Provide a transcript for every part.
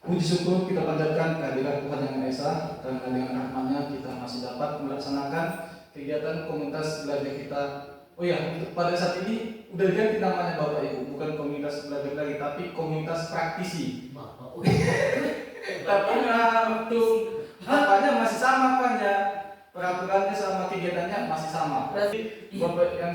Puji syukur kita panjatkan kehadiran Tuhan Yang Maha Esa, karena dengan rahmat-Nya kita masih dapat melaksanakan kegiatan komunitas belajar kita. Oh ya, pada saat ini udah ganti namanya Bapak Ibu, bukan komunitas belajar lagi, tapi komunitas praktisi. Tapi untuk apanya masih sama kan ya, peraturannya sama, kegiatannya masih sama. Bapak yang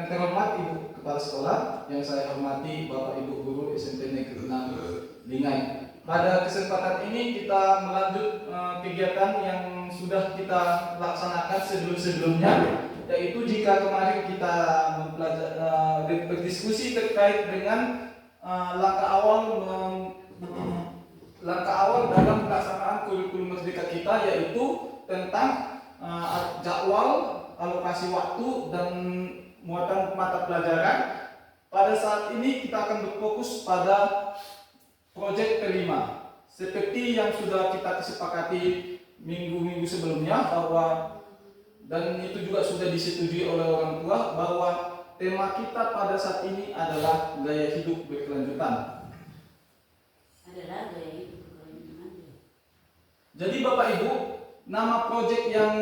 terhormat Ibu Kepala Sekolah, yang saya hormati Bapak Ibu Guru SMP Negeri 6 Lingai. Pada kesempatan ini kita melanjut kegiatan yang sudah kita laksanakan sebelum-sebelumnya, yaitu jika kemarin kita berdiskusi terkait dengan langkah awal dalam pelaksanaan kurikulum merdeka kita, yaitu tentang jadwal, alokasi waktu, dan muatan mata pelajaran. Pada saat ini kita akan berfokus pada proyek kelima, seperti yang sudah kita kesepakati minggu-minggu sebelumnya, bahwa dan itu juga sudah disetujui oleh orang tua, bahwa tema kita pada saat ini adalah gaya hidup berkelanjutan. Jadi Bapak Ibu, nama proyek yang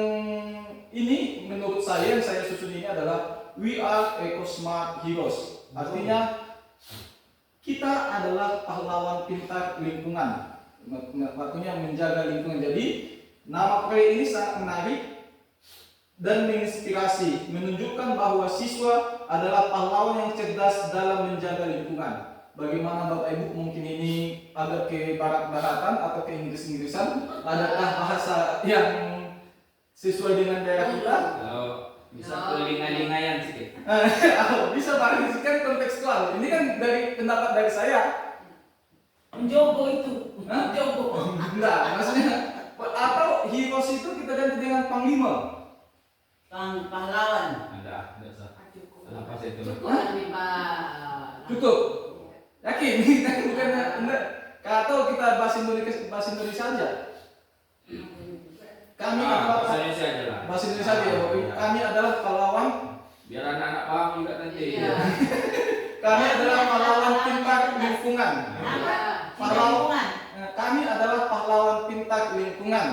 ini menurut saya, yang saya susun ini adalah We Are Eco Smart Heroes. Artinya kita adalah pahlawan pintar lingkungan. Waktunya menjaga lingkungan. Jadi nama proyek ini sangat menarik dan menginspirasi, menunjukkan bahwa siswa adalah pahlawan yang cerdas dalam menjaga lingkungan. Bagaimana Bapak Ibu, mungkin ini agak ke barat-baratan atau ke Inggris-Inggrisan, adakah bahasa yang sesuai dengan daerah kita? Bisa kelinga-lingayan sedikit. Bisa Pak, ini kan kontekstual. Ini kan dari pendapat dari saya. Menjogo itu. Menjogo. Enggak, maksudnya atau heroes itu kita ganti dengan panglima. Pahlawan. Ada, enggak usah. Apa sih itu? Cukup. Yakin? Bukan enggak. Atau kita bahasa Indonesia aja. Kami adalah bahasa Indonesia aja lah. Bahasa Indonesia aja ya. Kami adalah pahlawan. Biar anak-anak paham juga nanti. Iya. Kami adalah pahlawan pintar lingkungan. Pahlawan. Kami adalah pahlawan pintar lingkungan.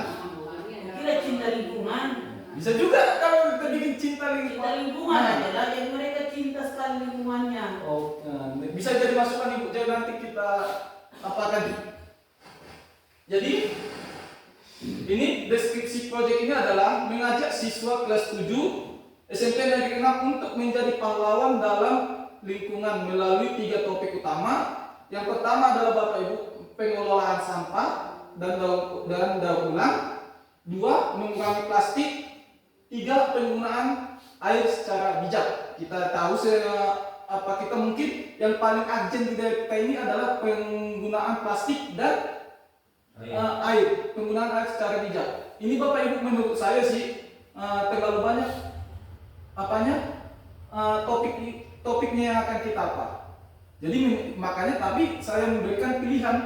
Kira cinta lingkungan. Bisa juga kalau kita bikin cinta Cinta lingkungan. lingkungan adalah yang mereka cinta sekali lingkungannya. Oh, bisa jadi masukan Ibu. Jadi nanti kita apakan. Jadi ini deskripsi proyek ini adalah mengajak siswa kelas 7 SMP Negeri 6 untuk menjadi pahlawan dalam lingkungan melalui 3 topik utama. Yang pertama adalah Bapak Ibu, pengelolaan sampah dan daur ulang. 2, mengurangi plastik. 3, penggunaan air secara bijak. Kita tahu kita mungkin yang paling urgent di daerah kita ini adalah penggunaan plastik dan air, penggunaan air secara bijak. Ini Bapak Ibu menurut saya sih terlalu banyak topiknya yang akan kita apa. Jadi makanya tapi saya memberikan pilihan,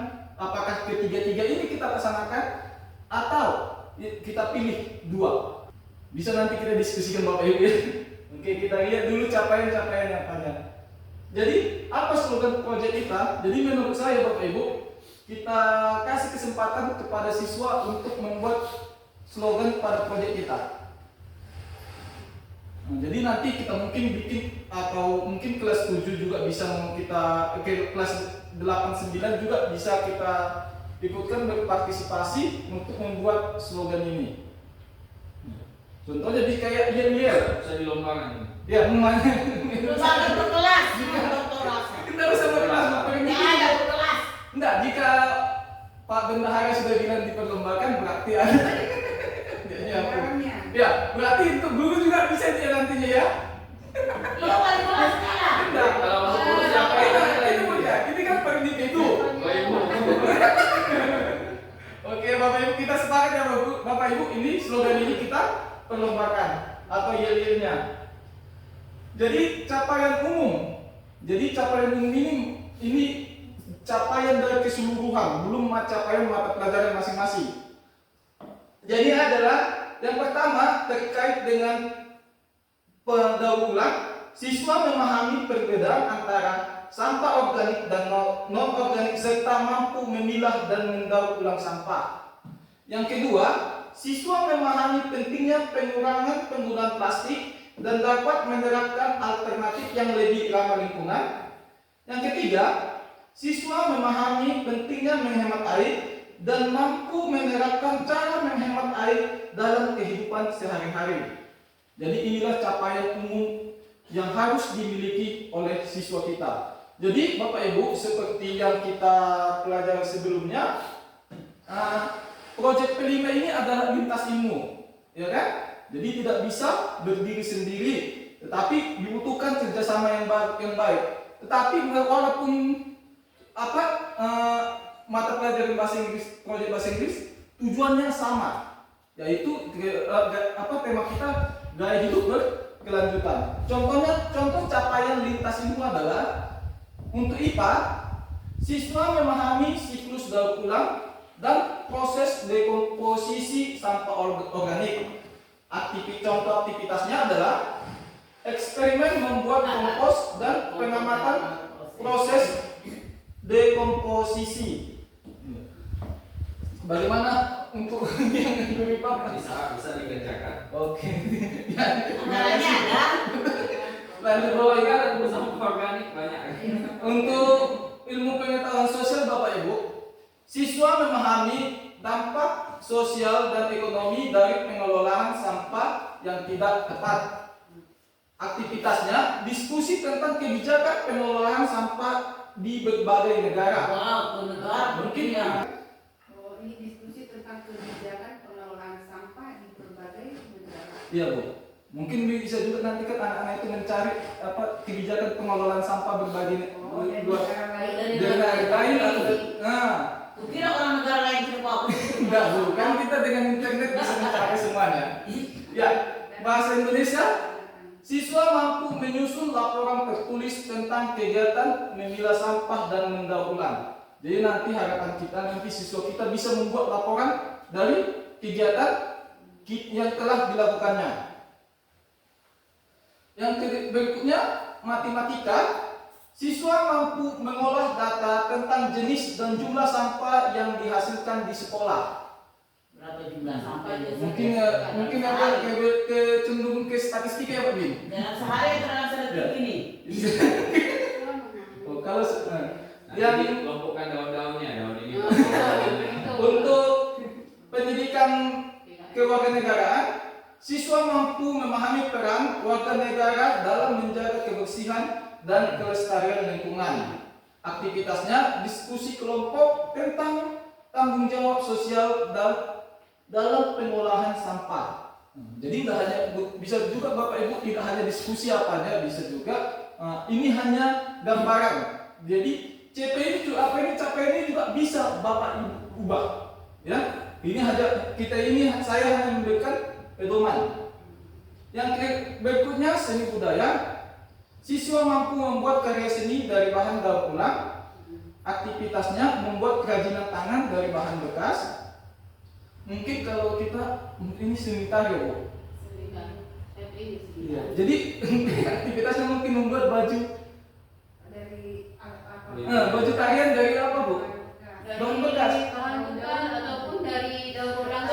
apakah ketiga-tiga ini kita laksanakan atau kita pilih 2. Bisa nanti kita diskusikan Bapak Ibu ya. Oke, kita lihat dulu capaian-capaian apanya. Jadi apa slogan proyek kita? Jadi menurut saya Bapak Ibu, kita kasih kesempatan kepada siswa untuk membuat slogan pada proyek kita. Jadi nanti kita mungkin bikin, atau mungkin kelas 7 juga bisa kelas 8, 9 juga bisa kita ikutkan berpartisipasi untuk membuat slogan ini. Contohnya di kayak yel-yel. Bisa dilombakan. Ya, Terus ada berkelas. kita bisa berkelas, Ada berkelas. enggak, jika Pak Bendahara sudah bilang diperlombakan berarti ada. Ya, berarti untuk guru juga bisa dia nantinya ya. Iya, wali kelas lah. Enggak, Kalau masuk guru siapa ini kan per individu. Oke, Bapak Ibu, kita sepakat ya Bapak Ibu, ini slogan ini kita perlombakan atau yel-yelnya. Jadi capaian umum. Ini capaian dari keseluruhan, belum capaian mata pelajaran masing-masing. Jadi adalah yang pertama terkait dengan pendaur ulang, siswa memahami perbedaan antara sampah organik dan non-organik serta mampu memilah dan mendaur ulang sampah. Yang kedua, siswa memahami pentingnya pengurangan penggunaan plastik dan dapat menerapkan alternatif yang lebih ramah lingkungan. Yang ketiga, siswa memahami pentingnya menghemat air dan mampu menerapkan cara menghemat air dalam kehidupan sehari-hari. Jadi inilah capaian umum yang harus dimiliki oleh siswa kita. Jadi Bapak Ibu, seperti yang kita pelajari sebelumnya, proyek kelima ini adalah lintas ilmu, ya kan? Jadi tidak bisa berdiri sendiri, tetapi dibutuhkan kerjasama yang baik. Tetapi walaupun mata pelajaran bahasa Inggris, proyek bahasa Inggris, tujuannya sama, yaitu tema kita gaya hidup berkelanjutan. Contoh capaian lintas ilmu adalah untuk IPA, siswa memahami siklus daur ulang dan proses dekomposisi sampah organik. Contoh aktivitasnya adalah eksperimen membuat kompos dan pengamatan proses dekomposisi. Bagaimana untuk yang lebih paham? Bisa dikerjakan. Oke. Anggarannya ada. Lalu Kalau ini ada sampah organik banyak. untuk ilmu pengetahuan sosial Bapak Ibu, siswa memahami dampak sosial dan ekonomi dari pengelolaan sampah yang tidak tepat. Aktivitasnya diskusi tentang kebijakan pengelolaan sampah di berbagai negara. Wow, negara Mungkin ya. Oh, ini diskusi tentang kebijakan pengelolaan sampah di berbagai negara. Iya Bu. Mungkin bisa juga nanti kan anak-anak itu mencari kebijakan pengelolaan sampah berbagai Dari luar negara lain. dari negara lain atau Kukira orang negara lain sudah bawa. enggak Bu, kan kita dengan internet bisa mencari semuanya. Ya, bahasa Indonesia, siswa mampu menyusun laporan tertulis tentang kegiatan memilah sampah dan mendaur ulang. Jadi nanti harapan kita siswa kita bisa membuat laporan dari kegiatan yang telah dilakukannya. Yang berikutnya, matematika. Siswa mampu mengolah data tentang jenis dan jumlah sampah yang dihasilkan di sekolah. Berapa jumlah sampah itu? Mungkin apa cenderung ke statistik ya Pak Bin? Dalam sehari atau dalam sedetik ini? Oh, kalau Yang yang kelompokkan daun-daunnya, daun ini. untuk pendidikan kewarganegaraan, siswa mampu memahami peran warga negara dalam menjaga kebersihan dan kelestarian lingkungan. Aktivitasnya diskusi kelompok tentang tanggung jawab sosial dalam pengolahan sampah. Jadi tidak hanya bisa juga Bapak Ibu tidak hanya diskusi apa aja, bisa juga ini hanya gambaran. Jadi CP ini juga capaian ini juga bisa Bapak Ibu ubah. Ya, ini hanya saya hanya memberikan pedoman. Yang berikutnya seni budaya. Siswa mampu membuat karya seni dari bahan daur ulang. Aktivitasnya membuat kerajinan tangan dari bahan bekas. Mungkin kalau kita ini seni tari ya Bu. Iya. Jadi aktivitasnya mungkin membuat baju. Dari apa? Baju tarian dari apa Bu? Bahan bekas. Bahan bekas ataupun dari daur ulang.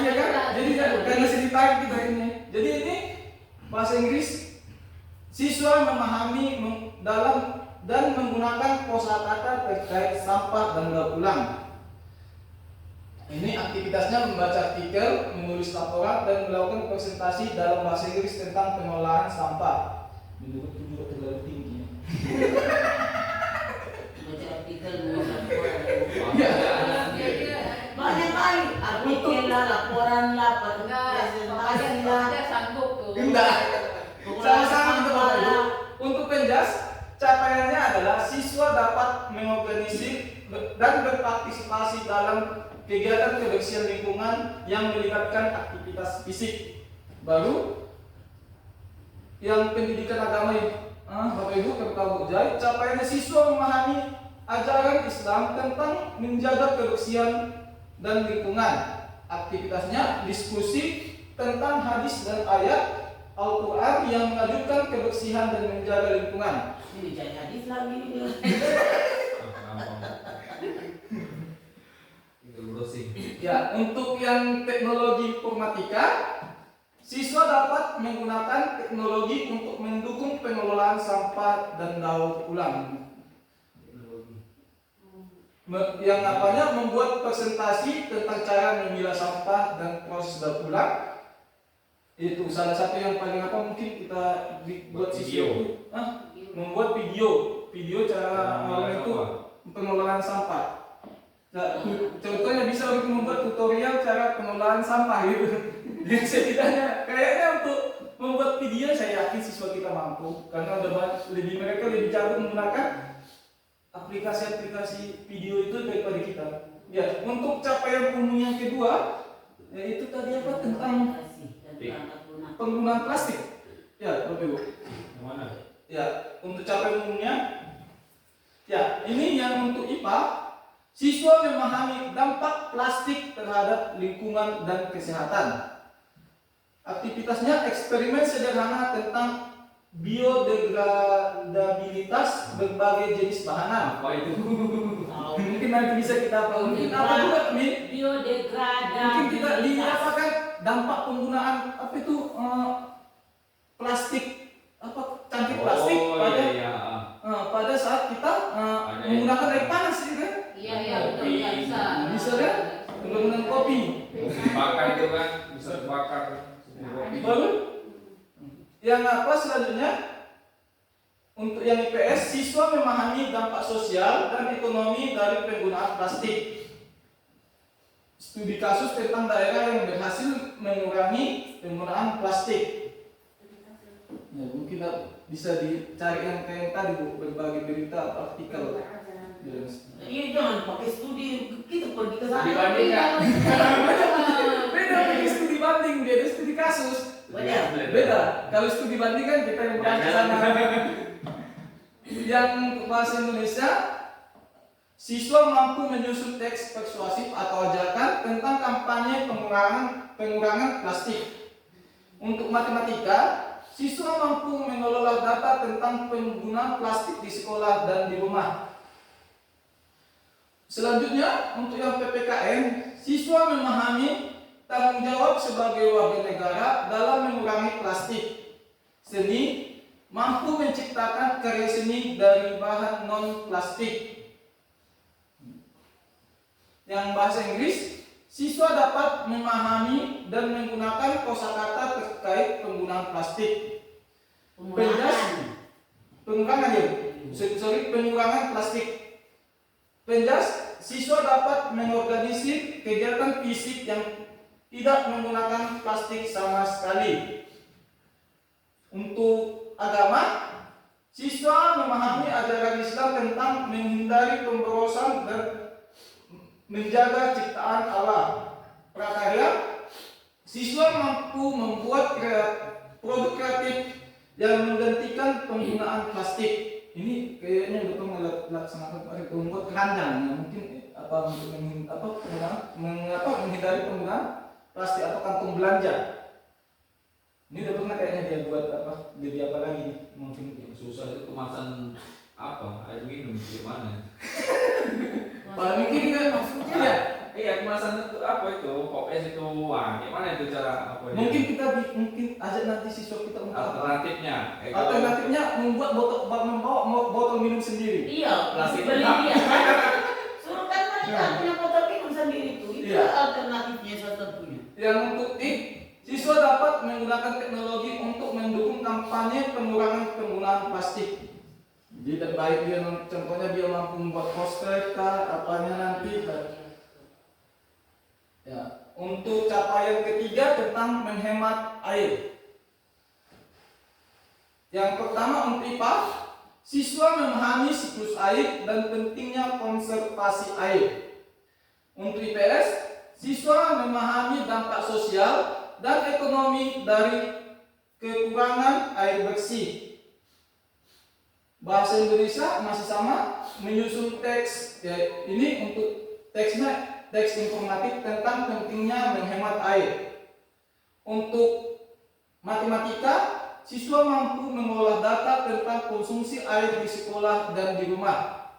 Iya kan? Jadi karena seni tari kita ini. Jadi ini bahasa Inggris, siswa memahami dalam dan menggunakan kosakata terkait sampah dan daur ulang. Ini aktivitasnya membaca artikel, menulis laporan, dan melakukan presentasi dalam bahasa Inggris tentang pengolahan sampah. Menurutku juga terlalu tinggi. Baca artikel, menulis laporan. Banyak kali artikel lah, laporan lah, presentasi lah. Enggak. Sama-sama kita Bapak Ibu. Untuk penjas, capaiannya adalah siswa dapat mengorganisir dan berpartisipasi dalam kegiatan kebersihan lingkungan yang melibatkan aktivitas fisik. Baru yang pendidikan agama Bapak Ibu terkabut capaiannya siswa memahami ajaran Islam tentang menjaga kebersihan dan lingkungan. Aktivitasnya diskusi tentang hadis dan ayat Al-Quran yang mengajukan kebersihan dan menjaga lingkungan. Ini jadi hadis lagi ini. Itu browsing. Ya, untuk yang teknologi informatika, siswa dapat menggunakan teknologi untuk mendukung pengelolaan sampah dan daur ulang. Yang apanya membuat presentasi tentang cara memilah sampah dan proses daur ulang. Itu salah satu yang paling apa mungkin kita buat siswa itu, membuat video cara itu pengelolaan sampah. Nah, contohnya bisa untuk membuat tutorial cara pengelolaan sampah gitu. Jadi setidaknya kayaknya untuk membuat video saya yakin siswa kita mampu karena udah mereka lebih jago menggunakan aplikasi-aplikasi video itu daripada kita. Ya, untuk capaian umum yang kedua yaitu tadi apa tentang penggunaan plastik. Ya, Bapak Ibu. Yang mana? Ya, untuk capaian umumnya ya, ini yang untuk IPA, siswa memahami dampak plastik terhadap lingkungan dan kesehatan. Aktivitasnya eksperimen sederhana tentang biodegradabilitas berbagai jenis bahan. Apa itu? Mungkin nanti bisa kita mungkin apa juga Biodegradabilitas. mungkin kita dirasakan dampak penggunaan apa itu plastik apa cangkir plastik pada iya. pada saat kita menggunakan air panas gitu kan? Iya betul ya bisa. Bisa kan? Penggunaan kopi. Bakar itu kan bisa dibakar. Baru yang apa selanjutnya untuk yang IPS, siswa memahami dampak sosial dan ekonomi dari penggunaan plastik. Studi kasus tentang daerah yang berhasil mengurangi penggunaan plastik. Ya, mungkin bisa dicari yang kayak tadi Bu, berbagai berita artikel. Iya jangan pakai studi kita pergi ke sana. Dibandingkan. Beda pakai studi banding, beda studi kasus. Beda. Kalau studi banding kan kita yang bahas ke sana. Yang untuk bahasa Indonesia, siswa mampu menyusun teks persuasif atau ajakan tentang kampanye pengurangan plastik. Untuk matematika, siswa mampu mengelola data tentang penggunaan plastik di sekolah dan di rumah. Selanjutnya, untuk yang PPKN, siswa memahami tanggung jawab sebagai warga negara dalam mengurangi plastik. Seni mampu menciptakan karya seni dari bahan non-plastik. Yang bahasa Inggris, siswa dapat memahami dan menggunakan kosakata terkait penggunaan plastik. Pengurangan plastik. Penjas, siswa dapat mengorganisir kegiatan fisik yang tidak menggunakan plastik sama sekali. Untuk agama, siswa memahami ajaran Islam tentang menghindari pemborosan dan menjaga ciptaan Allah. Prakarya, siswa mampu membuat produk kreatif yang menggantikan penggunaan plastik. Ini kayaknya udah pernah melaksanakan membuat keranjang, ya, mungkin untuk menghindari penggunaan plastik atau kantong belanja. Ini udah pernah kayaknya dia buat jadi apa lagi mungkin Susah itu kemasan apa? Air minum gimana? mungkin kan maksudnya Iya, kemasan itu apa itu? Popes itu, wah, gimana itu cara apa? mungkin kita mungkin ajak nanti siswa kita untuk Alternatifnya. membuat membawa botol minum sendiri. Iya, Plastik beli tetap. dia. Suruh kan mereka punya botol minum sendiri itu. Itu Iya. alternatifnya salah satunya. Yang untuk siswa dapat menggunakan teknologi untuk mendukung kampanye pengurangan penggunaan plastik. Jadi terbaik dia contohnya dia mampu membuat poster apanya nanti. Ya, untuk capaian ketiga tentang menghemat air. Yang pertama untuk IPA, siswa memahami siklus air dan pentingnya konservasi air. Untuk IPS, siswa memahami dampak sosial dan ekonomi dari kekurangan air bersih. Bahasa Indonesia masih sama, menyusun teks. Ya, ini untuk teksnya teks informatif tentang pentingnya menghemat air. Untuk matematika, siswa mampu mengolah data tentang konsumsi air di sekolah dan di rumah.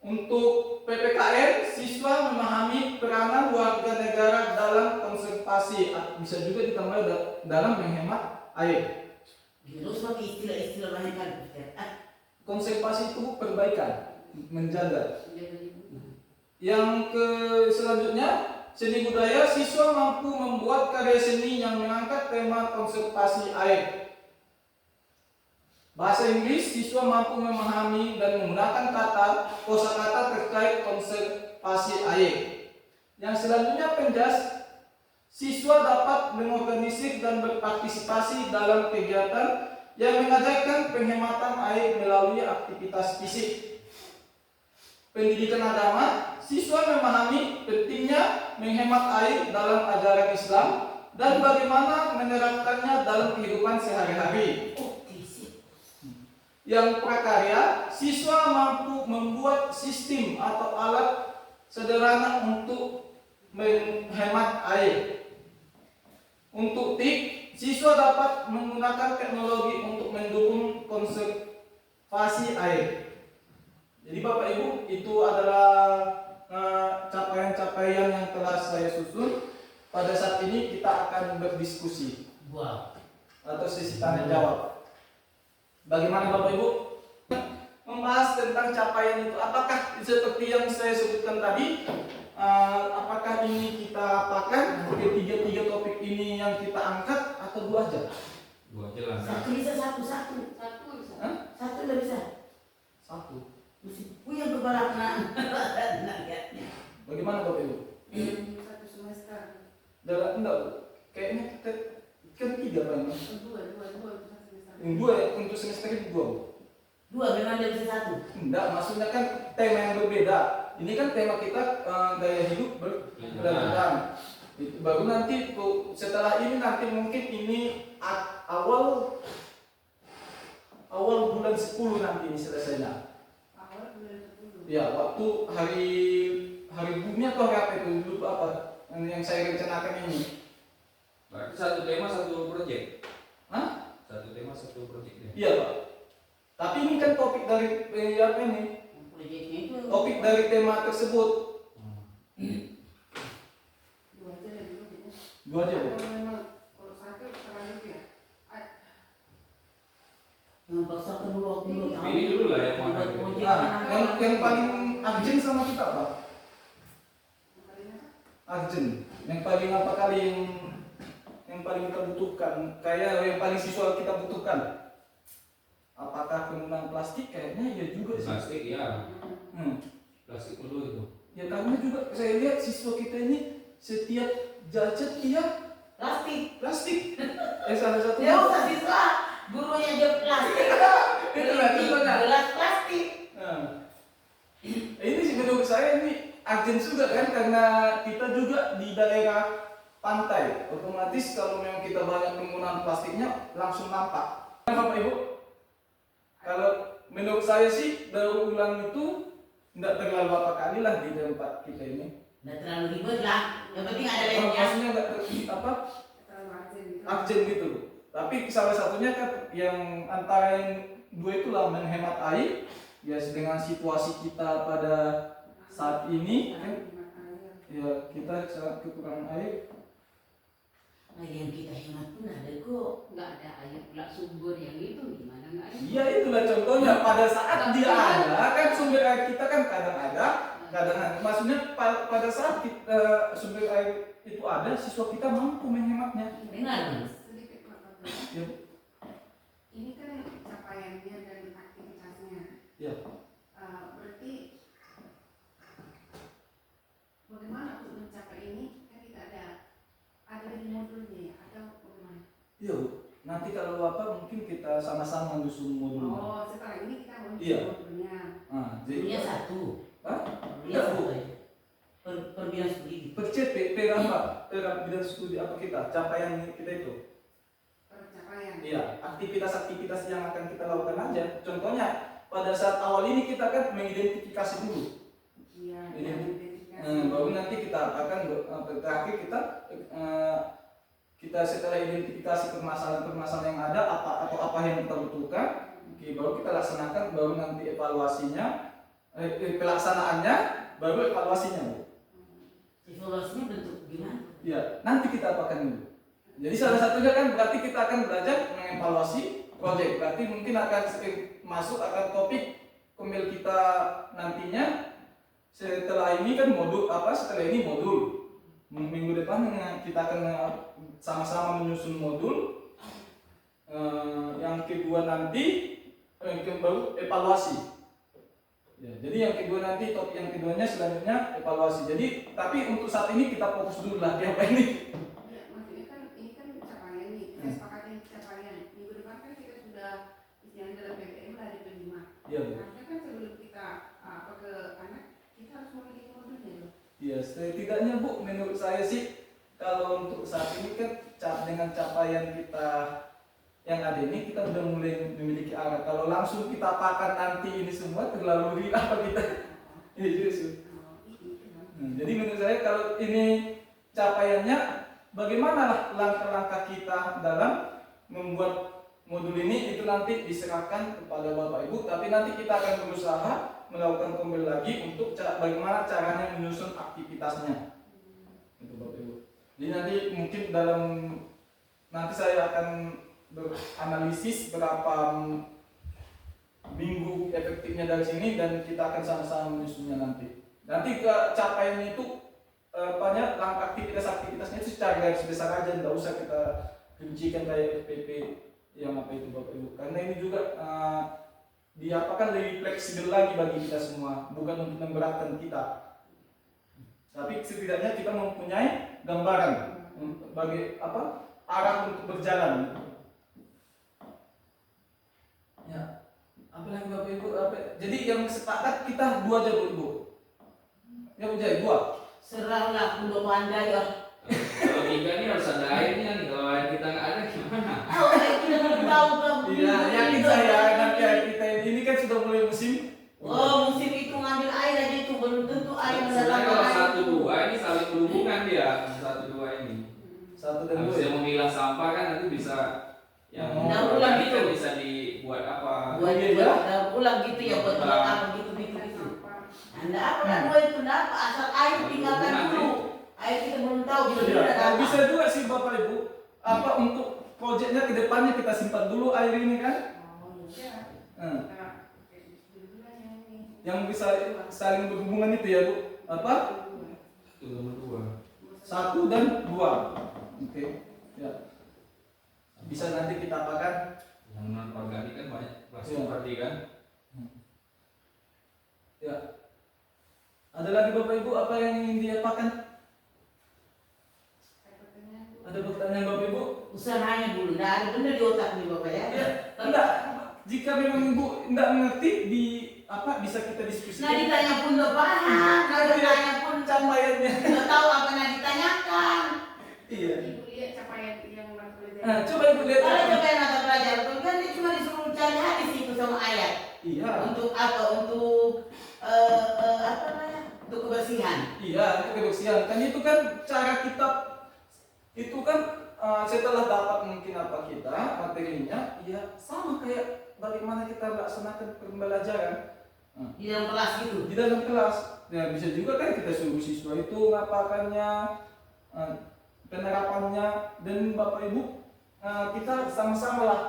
Untuk PPKN, siswa memahami peranan warga negara dalam konservasi, bisa juga ditambah dalam menghemat air. Terus pakai istilah-istilah lain kan, Ustaz. Konservasi itu perbaikan, menjaga. Menjaga lingkungan. Yang selanjutnya, seni budaya, siswa mampu membuat karya seni yang mengangkat tema konservasi air. Bahasa Inggris, siswa mampu memahami dan menggunakan kosakata terkait konservasi air. Yang selanjutnya penjas, siswa dapat mengorganisir dan berpartisipasi dalam kegiatan yang mengajarkan penghematan air melalui aktivitas fisik. Pendidikan agama, siswa memahami pentingnya menghemat air dalam ajaran Islam dan bagaimana menerapkannya dalam kehidupan sehari-hari. Yang prakarya, siswa mampu membuat sistem atau alat sederhana untuk menghemat air. Untuk TIK, siswa dapat menggunakan teknologi untuk mendukung konservasi air. Jadi Bapak Ibu, itu adalah capaian-capaian yang telah saya susun. Pada saat ini kita akan berdiskusi. Wow. Atau sesi tanya jawab. Bagaimana Bapak Ibu? Membahas tentang capaian itu, apakah seperti yang saya sebutkan tadi, apakah ini kita apakan tiga topik ini yang kita angkat atau dua aja? Dua aja lah. Satu bisa satu. Satu. Hah? Satu nggak bisa. Satu. Mesti punya kepala kena. Bagaimana Bapak Ibu? Satu semester. Dalam enggak, kayaknya kita kan tiga Pak. Dua satu semester. Yang dua ya, untuk semester ini dua. Dua memang dia bisa satu. Enggak, maksudnya kan tema yang berbeda. Ini kan tema kita gaya hidup berkelanjutan. Itu baru nanti tuh setelah ini nanti mungkin ini awal bulan 10 nanti ini selesainya. Awal bulan 10. Ya, waktu hari bumi atau hari apa itu lupa apa yang saya rencanakan ini. Berarti satu tema satu proyek. Hah? Satu tema satu proyek ya. Iya Pak. Tapi ini kan topik dari apa ini? Proyeknya itu. Topik dari tema tersebut. Dua aja lah dulu gitu. Dua aja Bu. Kalau memang kalau satu terlalu ya. Yang paksakan dulu waktu dulu. Ini dulu lah yang mana. Nah, yang paling urgent sama kita Pak. Makanya Urgent. Yang paling apa kali yang paling kita butuhkan, kayak yang paling siswa kita butuhkan. Apakah penggunaan plastik? Kayaknya ya juga sih. Plastik ya. Hmm. Plastik dulu itu. Ya karena juga saya lihat siswa kita ini setiap jajan dia Plastik. salah satu. Ya usah siswa. Gurunya dia plastik. Itulah contohnya. Gelas plastik. Nah, ini sih menurut saya ini urgent juga kan, karena kita juga di daerah pantai. Otomatis kalau memang kita banyak penggunaan plastiknya langsung nampak. Bapak Ibu, kalau menurut saya sih daur ulang itu tidak terlalu apa kali lah di tempat kita ini. Nggak terlalu ribet lah. Yang penting ada lemnya. Maksudnya nggak apa terlalu urgent gitu. urgent gitu. Tapi salah satunya kan yang antara yang dua itulah menghemat air. Ya dengan situasi kita pada saat ini kan, ya kita sangat kekurangan air. Nah, yang kita hemat pun ada kok. Nggak ada air pula sumber yang itu gimana nggak ada? Iya itulah contohnya, pada saat dia ada kan sumber air kita kan kadang ada, kadang ada. Maksudnya pada saat kita, sumber air itu ada, siswa kita mampu menghematnya. Dengar. Sedikit Pak Bro. Ya, Ini kan capaiannya dan aktivitasnya. ya. Berarti bagaimana untuk mencapai ini? Kan kita ada di modulnya ya atau bagaimana? Iya Bu. Nanti kalau apa mungkin kita sama-sama nyusun modulnya. Oh, setelah ini kita mau Iya. modulnya. Nah, Gurunya jadi satu. Hah? Gurunya Iya, satu Bu. aja. Per bidang studi. per CP, per apa? Per bidang studi apa kita? Capaian kita itu. Pencapaian. Iya, aktivitas-aktivitas yang akan kita lakukan aja. Contohnya pada saat awal ini kita kan mengidentifikasi dulu. Iya. Iya. Identifikasi. Baru nanti kita akan terakhir kita setelah identifikasi permasalahan-permasalahan yang ada atau apa yang kita butuhkan, oke, baru kita laksanakan, baru nanti evaluasinya, pelaksanaannya, baru evaluasinya, Bu. Evaluasinya bentuk gimana? Ya, nanti kita apakan dulu. Jadi salah satunya kan berarti kita akan belajar mengevaluasi proyek. Berarti mungkin akan masuk akan topik kembali kita nantinya setelah ini kan modul setelah ini modul. Minggu depan kita akan sama-sama menyusun modul. Yang kedua nanti baru evaluasi. Ya, jadi yang kedua nanti topik yang keduanya selanjutnya evaluasi. Jadi tapi untuk saat ini kita fokus dulu lah di apa ini. Ya, maksudnya kan ini kan capaian nih, kita sepakatin capaian. Minggu depan kan kita sudah istilahnya dalam PPM lah di kelima. Iya. Artinya kan sebelum kita ke anak, kita harus memiliki modulnya loh. Iya, setidaknya Bu, menurut saya sih kalau untuk saat ini kan dengan capaian kita yang ada ini kita udah mulai memiliki arah. Kalau langsung kita pakai nanti ini semua terlalu real apa kita? Iya justru. Jadi menurut saya kalau ini capaiannya, bagaimana lah langkah-langkah kita dalam membuat modul ini itu nanti diserahkan kepada Bapak Ibu. Tapi nanti kita akan berusaha melakukan kembali lagi untuk bagaimana caranya menyusun aktivitasnya. Itu Bapak Ibu. Jadi nanti mungkin nanti saya akan beranalisis berapa minggu efektifnya dari sini dan kita akan sama-sama menyusunnya nanti. Nanti capaiannya itu langkah aktivitasnya itu secara garis besar aja, nggak usah kita rincikan kayak FPP yang apa itu Bapak Ibu. Karena ini juga diapakan lebih fleksibel lagi bagi kita semua, bukan untuk memberatkan kita. Tapi setidaknya kita mempunyai gambaran bagi arah untuk berjalan. Ya, apalagi Bapak Ibu, jadi yang sepakat kita 2 aja Bu Ibu. Ya Bu Jai, 2. Serahlah pun pandai ya. Kalau 3 ini harus ada airnya nih, kalau air kita nggak ada gimana? Oh, kita belum tahu kan? Iya, yakin saya nanti air kita ini kan sudah mulai musim. Oh, musim itu ngambil air aja itu belum tentu air Sebenarnya kalau mendatangkan 1, 2 ini saling berhubungan dia, 1, 2 ini. 1 dan 2. Habis yang memilah sampah kan nanti bisa yang Daur ulang itu gitu. bisa dibuat apa? buat ulang gitu ya, buat apa gitu. Anda apa kan buat itu apa? Asal air tinggalkan dulu. Air kita belum tahu gitu. Ya, bisa juga sih Bapak Ibu, untuk proyeknya ke depannya kita simpan dulu air ini kan. Oh iya. Hmm. Dulu yang ini. Yang bisa saling berhubungan itu ya Bu. 1 sama 2. 1 dan 2. Oke. Ya. Bisa nanti kita apakan. Yang non organik kan banyak plastik Iya. berarti kan? Ya. Ada lagi Bapak Ibu apa yang ingin diapakan? Ada pertanyaan Bapak Ibu? Usahanya dulu, nggak ada bener di otak nih Bapak ya. Ya, enggak. Jika memang Ibu enggak mengerti bisa kita diskusikan. Nah ditanya pun nggak paham, nah ditanya pun Capaiannya. nggak tahu apa yang ditanyakan. Iya. Ibu lihat capaian yang Mas belajar. Nah, coba Ibu lihat. Kalau coba yang mata pelajar, kan dia cuma disuruh cari hadis itu sama ayat. Iya. Untuk apa? Untuk apa namanya? Untuk kebersihan. Iya, itu kebersihan. Kan itu kan cara kita itu kan setelah dapat mungkin apa kita materinya, ya sama kayak bagaimana kita melaksanakan pembelajaran Di dalam kelas gitu. di dalam kelas. Ya bisa juga kan kita suruh siswa itu ngapakannya, penerapannya, dan Bapak Ibu kita sama-sama lah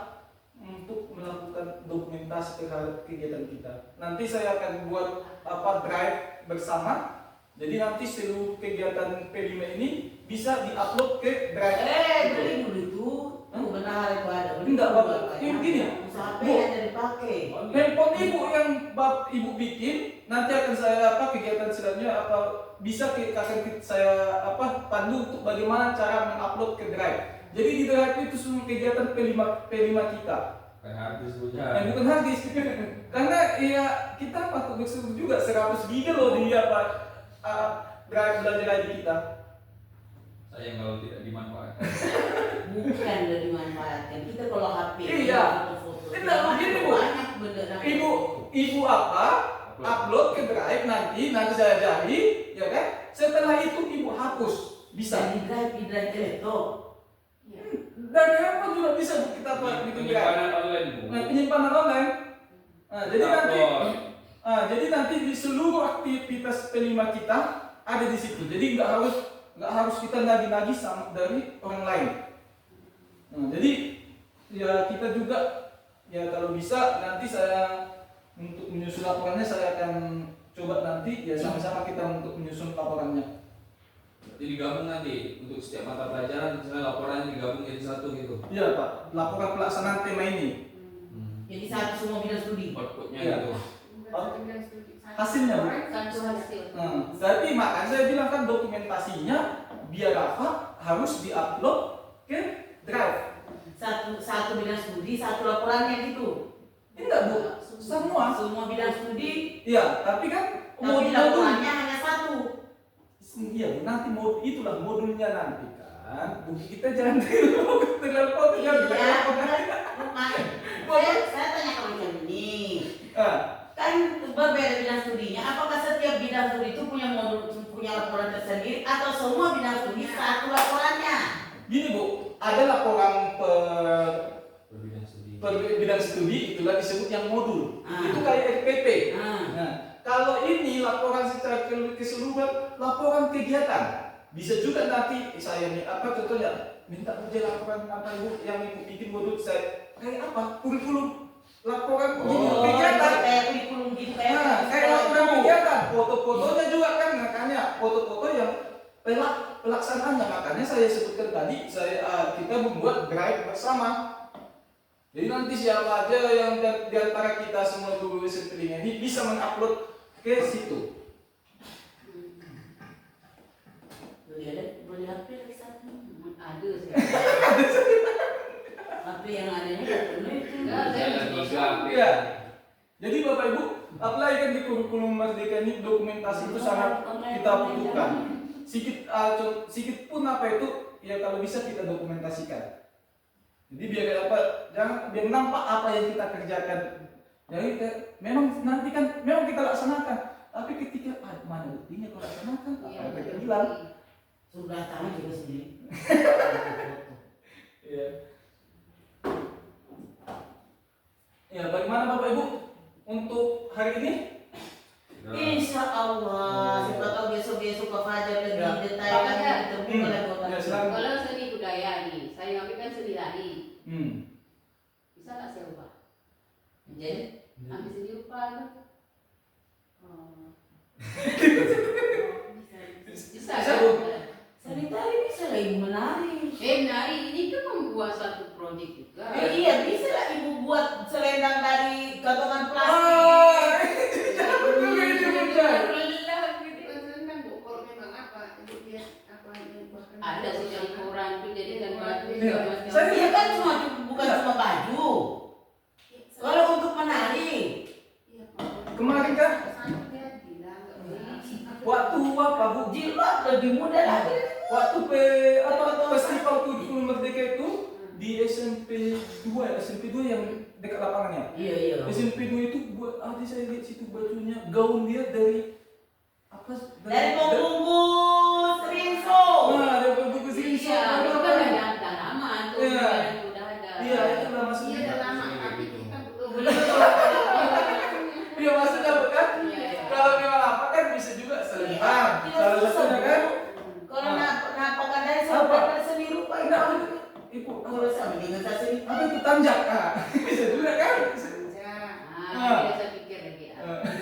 untuk melakukan dokumentasi terhadap kegiatan kita. Nanti saya akan buat drive bersama. Jadi nanti seluruh kegiatan P5 ini bisa diupload ke drive. Beli dulu itu. Benar itu ada. Enggak Bapak. Gini. Usaha Bu. yang jadi dipakai. Handphone Ibu yang Ibu bikin, nanti akan saya kegiatan selanjutnya bisa akan saya pandu untuk bagaimana cara mengupload ke drive. Jadi di drive itu semua kegiatan P5 kita. Kayak habis punya. Bukan habis. Karena ya kita patut bersyukur juga 100 GB loh di drive belajar ID kita. Sayang kalau tidak dimanfaatkan. Bukan udah dimanfaatkan. Kita kalau HP. Iya. Foto-foto. Tidak begini Bu. Banyak beneran. Ibu upload ke drive nanti saya jahit, ya kan? Setelah itu Ibu hapus, bisa. Bisa di drive laptop. Iya. Dari handphone juga bisa Bu kita buat bikin guide. Penyimpanan online Bu. Nah, penyimpanan online. Jadi nanti Lapor. jadi nanti di seluruh aktivitas penima kita ada di situ. Jadi nggak harus kita nagih-nagih sama dari orang lain. Jadi ya kita juga ya kalau bisa nanti saya untuk menyusun laporannya saya akan coba nanti ya sama-sama kita untuk menyusun laporannya. Jadi digabung nanti untuk setiap mata pelajaran misalnya laporannya digabung jadi satu gitu. Iya Pak, laporan pelaksanaan tema ini. Jadi satu semua bidang studi. Outputnya Iya. gitu. Hasilnya, Bu. Satu hasil. Tapi makanya saya bilang kan dokumentasinya biar apa harus diupload ke Drive. Satu bidang studi, satu laporannya gitu. Enggak Bu, semua. Semua bidang studi, Iya, tapi kan tapi laporannya hanya satu. Iya, nanti itulah modulnya nanti kan. Bu, kita jangan terlalu Iya, jangan saya tanya kamu macam ini. Ah, Kan berbeda bidang studinya. Apakah setiap bidang studi itu punya modul, punya laporan tersendiri, atau semua bidang studi satu laporannya? Gini Bu, ada laporan Berbidang studi. per bidang studi itulah disebut yang modul. Itu kayak FPP. Nah, kalau ini laporan secara keseluruhan, laporan kegiatan. Bisa juga nanti saya nih contohnya minta kerja laporan apa Ibu yang Ibu bikin modul saya kayak apa? Kurikulum laporan kegiatan. Kayak kurikulum gitu Kayak laporan kegiatan, foto-fotonya juga kan makanya foto-foto yang pelaksanaannya makanya saya sebutkan tadi kita membuat drive bersama. Jadi nanti siapa aja yang di antara kita semua guru SMP ini bisa mengupload ke situ. Boleh HP lagi satu. Ada sih. HP yang adanya nggak penuh itu. Jalan tiga. Iya. Jadi Bapak Ibu, apply kan di kurikulum Merdeka ini dokumentasi itu sangat kita butuhkan. Sedikit pun apa itu ya kalau bisa kita dokumentasikan. Jadi biar biar nampak apa yang kita kerjakan. Jadi memang nanti kan memang kita laksanakan, tapi ketika mana buktinya kalau laksanakan apa kita bilang. Sudah tahu juga sendiri. Iya. Ya, bagaimana Bapak Ibu untuk hari ini? Insya Allah, siapa tahu besok-besok Pak Fajar lebih Ya. detail lagi terbuka lagi Ya, Bapak. silakan. Kalau seni budaya nih, saya ngambil kan seni lari. Hmm. Bisa nggak saya ubah? Jadi, Ambil seni rupa tuh. Oh. Bisa Bisa, kan? Bu. seni tari bisa lah ibu menari. Menari ini kan membuat satu proyek juga. Iya bisa lah ibu buat selendang dari kantongan plastik. Ada sih campuran tuh jadi kan baju Iya. juga Iya kan bukan cuma baju. Kalau untuk menari, Kemarin kan waktu apa Bu? jilbab lebih mudah lagi. Waktu festival kurikulum Merdeka itu di SMP 2 yang dekat lapangannya. Iya. SMP 2 itu buat saya lihat situ bajunya gaun dia dari apa? Dari pembungkus rinso. Nah, dari pembungkus ini. Iya, itu kan ada lama tuh. Iya. Udah ada. Iya, itu lah maksudnya. Iya, udah lama tapi kita belum. Iya, maksudnya bukan? Iya. Kalau memang apa kan bisa juga selempang. Salah satunya kan? Kalau nampakan dari saudara seni rupa itu. Enggak, Ibu. Kalau sama dengan saya seni Apa itu tanjak? Bisa juga kan? Nah, saya pikir lagi.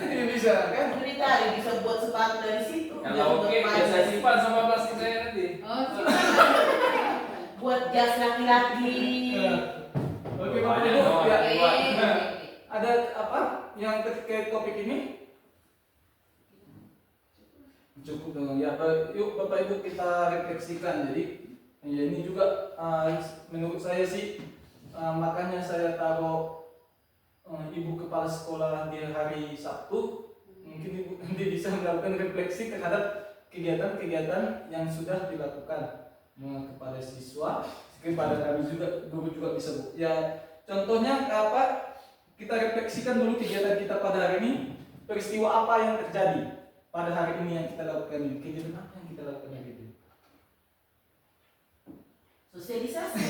Ini bisa kan? seni tari bisa buat sepatu dari situ. Kalau oke, Bisa buat saya baju. simpan sama plastik saya nanti. Oh, Buat jas laki-laki. Oke, Bapak Banyak Ibu. dong. Ya. oke. Ada apa yang terkait topik ini? Cukup dong ya. Yuk Bapak Ibu kita refleksikan. Jadi ya ini juga menurut saya sih makanya saya taruh Ibu Kepala Sekolah di hari Sabtu. Mungkin Ibu nanti bisa melakukan refleksi terhadap kegiatan-kegiatan yang sudah dilakukan kepada siswa, kepada kami juga, guru juga bisa Bu. Ya contohnya apa? Kita refleksikan dulu kegiatan kita pada hari ini, peristiwa apa yang terjadi pada hari ini yang kita lakukan ini, kejadian apa yang kita lakukan hari ini. Sosialisasi.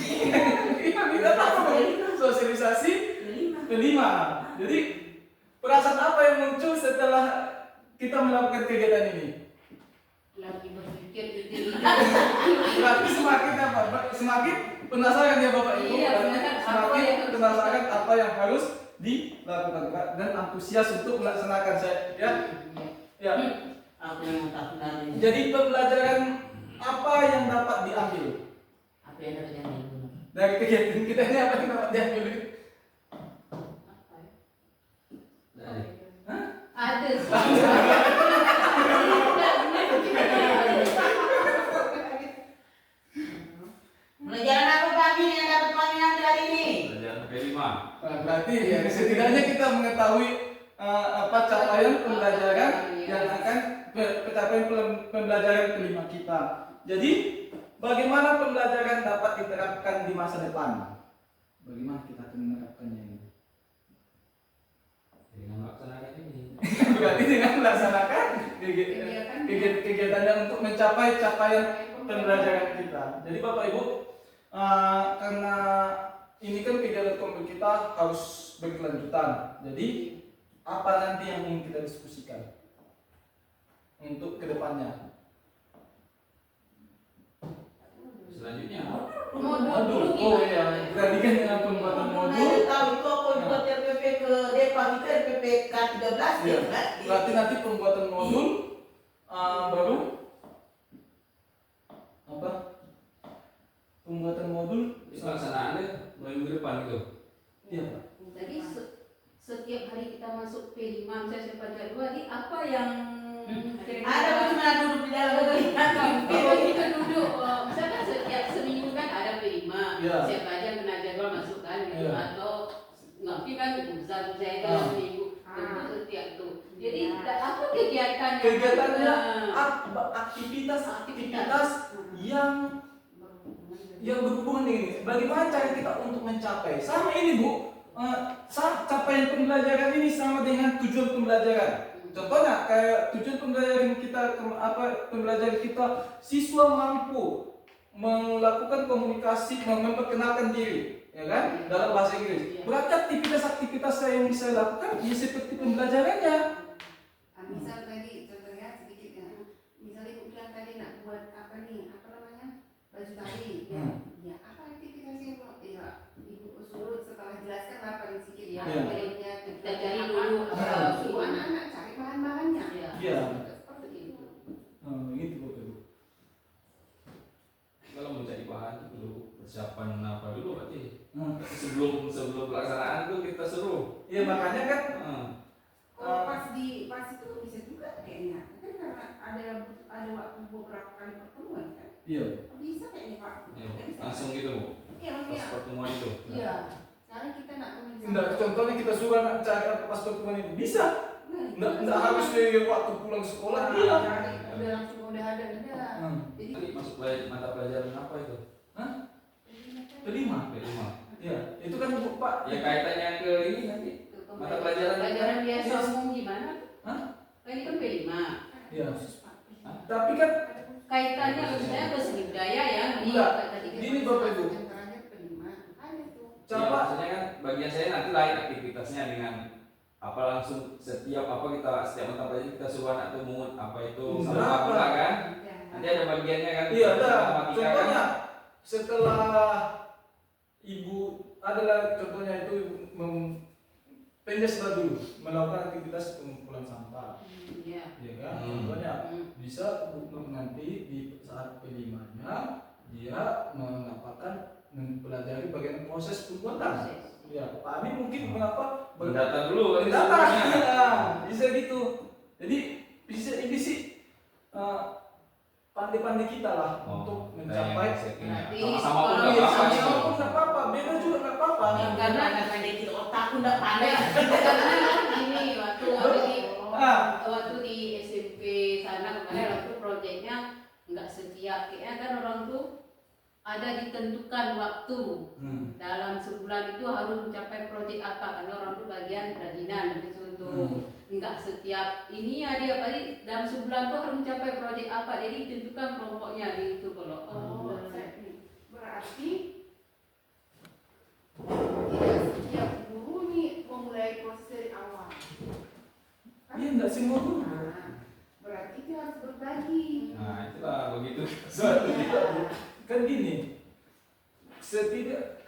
Kita tahu sosialisasi kelima. Jadi perasaan apa yang muncul setelah kita melakukan kegiatan ini? Lagi berpikir gitu. Berarti semakin apa? Semakin penasaran ya Bapak Ibu. Iya, Berarti penasaran apa semakin yang harus penasaran apa yang harus dilakukan dan antusias untuk melaksanakan saya. Ya. Ya. Aku yang tak kenal. Jadi pembelajaran apa yang dapat diambil Apa yang dapat diambil? dari kegiatan kita ini? Apa yang dapat diambil? Apa ya? Dari. Ada sih. Pelajaran apa kami yang dapat kami ambil hari ini? Pelajaran P5. Nah, berarti ya setidaknya kita mengetahui apa capaian pembelajaran yang akan pencapaian pembelajaran kelima kita. Jadi bagaimana pembelajaran dapat diterapkan di masa depan? Bagaimana kita akan menerapkannya ini? Dengan melaksanakan ini. Berarti dengan melaksanakan kegiatannya untuk mencapai capaian pembelajaran kita. Jadi Bapak Ibu, karena ini kan kegiatan kompil kita harus berkelanjutan. Jadi apa nanti yang ingin kita diskusikan untuk kedepannya? Selanjutnya. Modul. Oh iya, gantikan dengan pembuatan modul. Tahu itu aku buat RPP ke Depa itu RPP K13 Iya. ya kan? Berarti nanti pembuatan modul baru apa? Pembuatan modul Pelaksanaannya mulai minggu depan gitu. iya Pak. Jadi setiap hari kita masuk P5 misalnya siapa jadwal ini apa yang Ada cuma duduk di dalam Kalau kita duduk, misalkan setiap seminggu kan ada P5, Iya. siapa aja kena jadwal masuk kan gitu, Iya. atau ngerti kan pusat saya dalam seminggu, itu setiap itu. Jadi apa kegiatannya? Kegiatannya Nah, aktivitas yang berhubungan dengan ini. Bagaimana cara kita untuk mencapai? Sama ini Bu, capaian pembelajaran ini sama dengan tujuan pembelajaran. Contohnya kayak tujuan pembelajaran kita pembelajaran kita siswa mampu melakukan komunikasi, memperkenalkan diri, ya kan, dalam bahasa Inggris. Berarti aktivitas-aktivitas yang saya lakukan ya seperti pembelajarannya. misal tadi contohnya sedikit ya, misalnya ibu bilang tadi nak buat apa nih, apa namanya, baju tali, ya, ya apa aktivitasnya kok? Ya ibu suruh setelah jelaskan lah paling sedikit ya, Iya. baiknya kita cari dulu, suruh anak-anak cari bahan-bahannya. Iya. Seperti itu. Gitu Bapak Ibu. Kalau mencari bahan itu dulu persiapan apa dulu berarti. Sebelum pelaksanaan itu kita suruh. Iya makanya kan Kalau pas itu bisa juga kayaknya, kan karena ada waktu beberapa kali pertemuan kan, iya. bisa kayaknya Pak. Ya, langsung gitu Bu. Iya Pas maksudnya. pertemuan itu. Iya. Sekarang kita nak menulis. Enggak, contohnya kita suruh anak cari apa pas pertemuan ini bisa. Enggak harus dari waktu pulang sekolah. Iya. Udah langsung udah ada. Jadi Nanti masuk mata pelajaran apa itu? Kelima. P5. Iya, itu kan Bu Pak. Ya kaitannya ke ini nanti. Mata pelajaran biasa umum gimana? Hah? Ini kan P5. Iya. Tapi kan Kaitannya misalnya ke seni budaya ya. Enggak. Gini Bapak Ibu. Yang terakhir P5. Ada tuh. Ya, coba maksudnya kan bagian saya nanti lain aktivitasnya dengan apa langsung setiap mata pelajaran kita suruh anak tuh mungut apa itu sama Berapa? apa kan? Ya. Nanti ada bagiannya kan? iya ada. Matematika kan? Contohnya setelah ibu adalah contohnya itu pendes dulu melakukan aktivitas pengumpulan sampah. Iya. Ya kan? Hmm. Contohnya bisa nanti di saat kelima-nya dia mendapatkan mempelajari bagaimana proses pembuatan. Ya, Pak Ami mungkin mengapa Mendata dulu kan? mendata, sebelumnya. ya, bisa gitu. Jadi bisa ini sih pandai-pandai kita lah untuk mencapai. Berarti Sama-sama pun kalau nggak apa-apa Sama gitu. pun nggak apa-apa, beda juga nggak apa-apa. Karena anak pendek itu otakku nggak pandai. karena ini waktu Ah. di SMP sana kemarin waktu proyeknya nggak setiap kayaknya kan orang tuh ada ditentukan waktu dalam sebulan itu harus mencapai proyek apa karena orang tuh bagian kerajinan gitu tuh nggak setiap ini ya dia tadi dalam sebulan tuh harus mencapai proyek apa jadi ditentukan kelompoknya gitu kalau Oh, berarti berarti tidak setiap guru nih memulai proses dari awal. Kan? Iya, enggak semua guru. Nah, berarti itu harus berbagi. Nah, itulah begitu. Iya. Kan gini,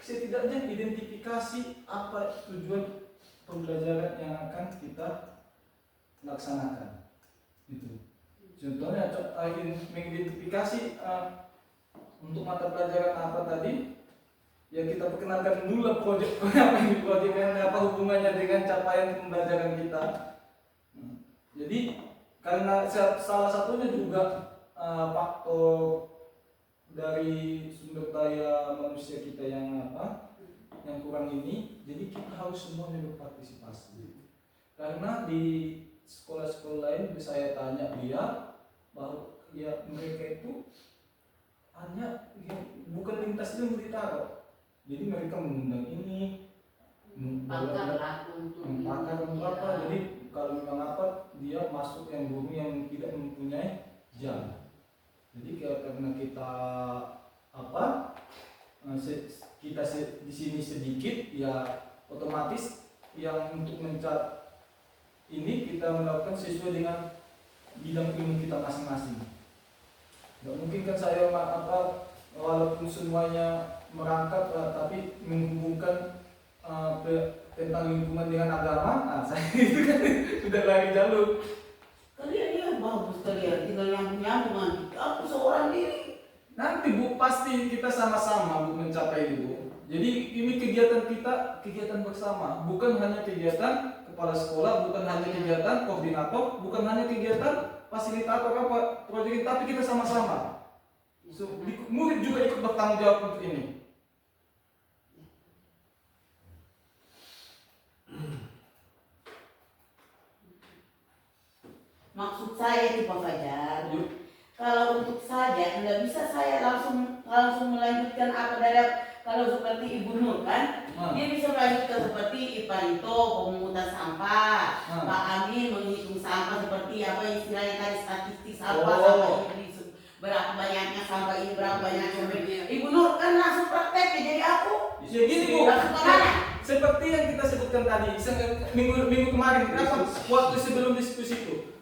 setidaknya identifikasi apa tujuan pembelajaran yang akan kita laksanakan. Gitu. Contohnya mengidentifikasi untuk mata pelajaran apa tadi, yang kita perkenalkan dulu lah proyek apa yang diproyekkan, apa hubungannya dengan capaian pembelajaran kita. Jadi karena salah satunya juga faktor dari sumber daya manusia kita yang kurang ini, jadi kita harus semuanya berpartisipasi. Karena di sekolah-sekolah lain saya tanya dia bahwa ya mereka itu hanya bukan lintas ilmu ditaruh. Jadi mereka mengundang ini, Pakar lah untuk pakar apa. Jadi kalau memang apa dia masuk yang guru yang tidak mempunyai jam. Jadi karena kita kita di sini sedikit, ya otomatis yang untuk mencat ini kita melakukan sesuai dengan bidang ilmu kita masing-masing. Nggak mungkin kan saya walaupun semuanya merangkap tapi menghubungkan tentang lingkungan dengan agama, saya itu kan sudah lari jalur. Kalian ya bagus kalian, tinggal nyambung-nyambungan. Aku seorang diri. Nanti Bu, pasti kita sama-sama Bu mencapai itu. Jadi ini kegiatan kita, kegiatan bersama, bukan hanya kegiatan kepala sekolah, bukan hanya kegiatan koordinator, bukan hanya kegiatan fasilitator apa proyek, tapi kita sama-sama. So, murid juga ikut bertanggung jawab untuk ini. Maksud saya itu Pak Fajar, kalau untuk saja nggak bisa saya langsung melanjutkan apa dari kalau seperti Ibu Nur kan, dia bisa melanjutkan seperti Ipanto pemungutan sampah, Pak Amin menghitung sampah seperti apa istilahnya tadi statistik sampah, sampah ini berapa banyaknya sampah ini, berapa banyak sampah. Ibu Nur kan langsung praktek jadi aku. Ya gini Bu, seperti yang kita sebutkan tadi minggu kemarin, waktu sebelum diskusi itu.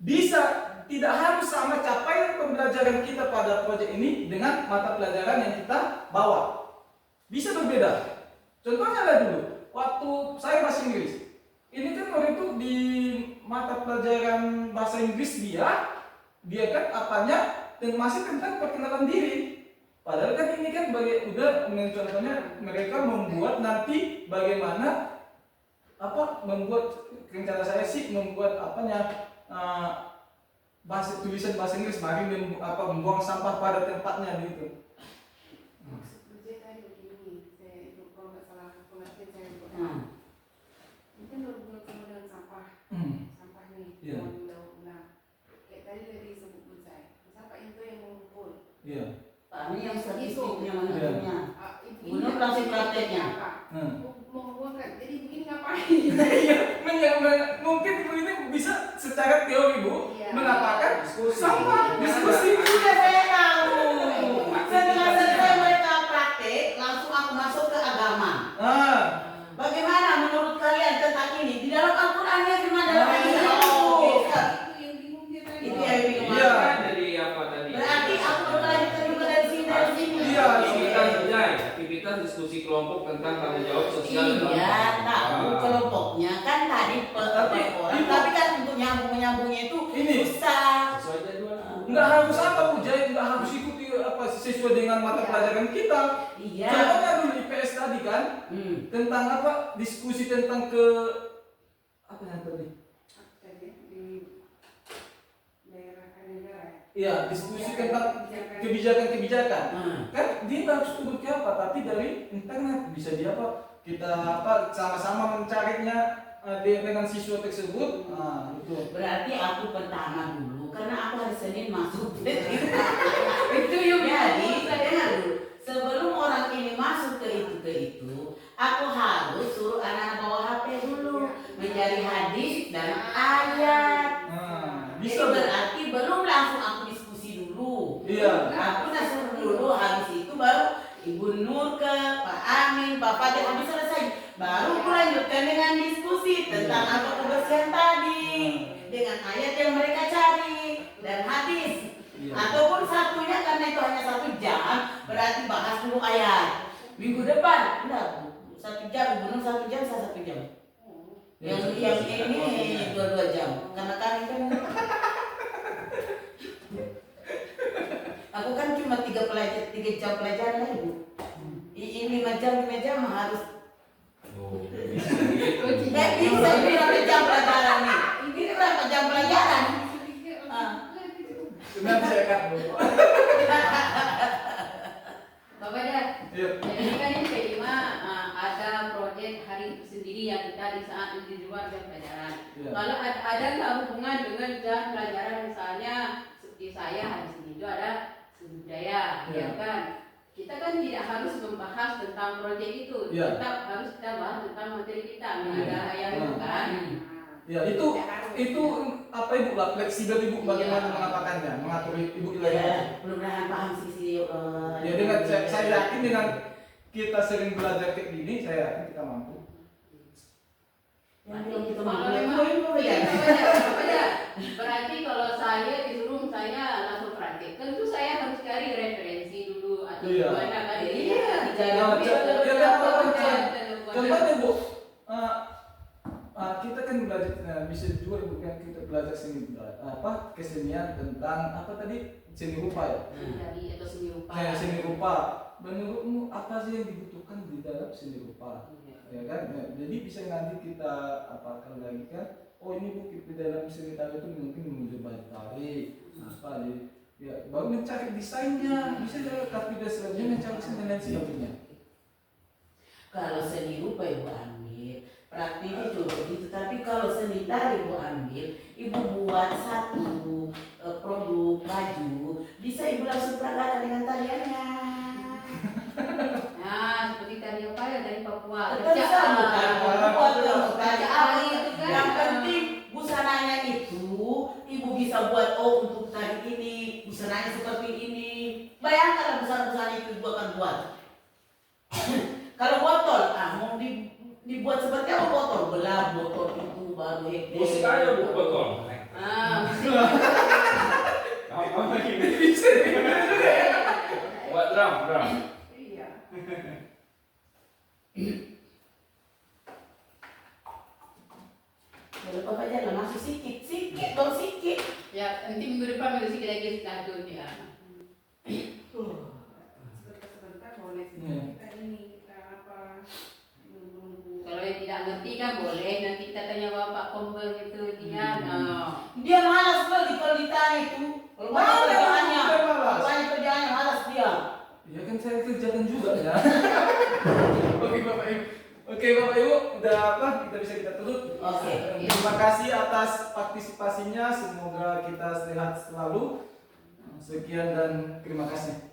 Bisa tidak harus sama capaian pembelajaran kita pada proyek ini dengan mata pelajaran yang kita bawa. Bisa berbeda. Contohnya lah dulu, waktu saya bahasa Inggris. Ini kan waktu itu di mata pelajaran bahasa Inggris dia kan apanya dan masih tentang perkenalan diri. Padahal kan ini kan udah contohnya mereka membuat nanti bagaimana membuat rencana saya sih membuat tulisan bahasa Inggris membuang sampah pada tempatnya gitu. Maksud kerja tadi begini, saya itu kalau nggak salah pengertian saya buat. Ini kan berhubungan sama dengan sampah, sampah nih, daun-daun. Kayak tadi dari sebut saya, sampah itu yang mengumpul. Iya. Pak Amin yang statistiknya menghitungnya. Ini Nur langsung prakteknya. Mengumpulkan, jadi begini ngapain? Mungkin Ibu ini bisa secara teori Bu mengatakan sama diskusi. Sudah saya tahu. Setelah selesai mereka praktek, langsung aku masuk ke agama. Bagaimana menurut kalian tentang ini? Di dalam Al-Qurannya gimana dalam ini? Itu yang bingung dia tadi. Itu yang bingung. Iya. Dari apa tadi? Berarti aku berlanjutkan juga dari sini dari sini. Iya. Aktivitas diskusi kelompok tentang tanggung jawab sosial. Iya, tahu kelompoknya kan tadi orang, tapi kan untuk nyambungnya itu Ini. susah. Sesuai jadwal. Nggak harus Bu Jai, nggak harus ikuti sesuai dengan mata pelajaran kita. Iya. Contohnya dulu IPS tadi kan tentang diskusi tentang apa yang tadi? Di daerah negara. Iya, diskusi tentang kebijakan-kebijakan. Kan dia nggak harus turun ke apa, tapi dari internet bisa dia kita sama-sama mencarinya dengan siswa tersebut. Itu. Berarti aku pertama dulu, karena aku hari Senin masuk. Itu yuk. Jadi, dengar dulu. Sebelum orang ini masuk ke itu, aku harus suruh anak-anak bawa HP dulu, mencari hadis dan ayat. Bisa Itu berarti belum langsung aku diskusi dulu. Iya. Aku suruh dulu, habis itu baru Ibu tentang apa kebersihan tadi dengan ayat yang mereka cari dan hadis. Iya. Ataupun satunya karena itu hanya 1 jam, berarti bahas dulu ayat. Minggu depan, enggak, 1 jam, belum 1 jam, saya 1 jam. Yang ini 2 jam, karena kami kan aku kan cuma 3 jam pelajaran lah Ibu. Ini 5 jam harus. Oh, Nggak bisa ini 5 jam pelajaran nih. Ini berapa jam pelajaran? Cuma saya kan Bu. Bapak Jar, Iya. jadi kan ini P5 ada proyek hari itu sendiri yang kita di saat di luar jam pelajaran. Iya. Kalau ada nggak hubungan dengan jam pelajaran, misalnya seperti saya hari Senin itu ada seni budaya, Iya. ya kan? Kita kan tidak harus membahas tentang proyek itu, Iya. tetap harus kita bahas tentang materi kita, Iya. ada ayat itu kan. Ya itu apa Ibu lah fleksibel Ibu bagaimana mengatakannya, mengatur Ibu wilayah. Mudah-mudahan paham sih. Ya dengan saya yakin dengan kita sering belajar kayak gini, saya yakin kita mampu. Yang belum kita Kalau mampu, memang ya. Bapak Jar, berarti kalau saya disuruh saya langsung praktek, tentu saya harus cari referensi dulu atau Iya. gimana kan? Iya. Contohnya Bu, kita kan belajar, bisa juga Ibu kan kita belajar seni kesenian tentang apa tadi seni rupa ya. Dari atau seni rupa. Seni rupa. Menurutmu apa sih yang dibutuhkan di dalam seni rupa? Ya kan? Ya, jadi bisa nanti kita apakan lagi kan? Oh ini Bu di dalam seni tari itu mungkin menunjuk baju tari, apa ya baru mencari desainnya, bisa tapi selanjutnya mencari tendensi-nya. Kalau seni rupa Ibu ambil, praktiknya juga begitu. Tapi kalau seni tari Ibu ambil, Ibu buat satu produk baju, bisa Ibu langsung peragakan dengan tariannya. Nah, seperti tadi apa ya dari Papua. Betul sama kan? Buat tari Kerjaan itu kan. yang penting busananya itu Ibu bisa buat untuk tari ini, busananya seperti ini. Bayangkan busana-busana itu Ibu akan buat. Kalau botol, mau dibuat seperti apa botol? Belah botol itu baru hektar. musik aja Bu botol. Musik. Apa lagi? Bisa. Buat drum. Iya. Kalau Bapak jalan masuk sikit, baru sikit. Ya, nanti minggu depan minggu sih lagi satu ya. Sebentar boleh sih. Kita ini kita apa menunggu. Kalau yang tidak ngerti kan boleh nanti kita tanya Bapak Kombel gitu dia. Dia malas sekali kalau ditanya itu. Kalau banyak kerjaannya, banyak kerjaannya malas dia. Ya kan saya kerjakan juga ya. Oke Bapak Ibu, udah apa? Kita tutup. Oke. Terima kasih atas partisipasinya. Semoga kita sehat selalu. Sekian dan terima kasih.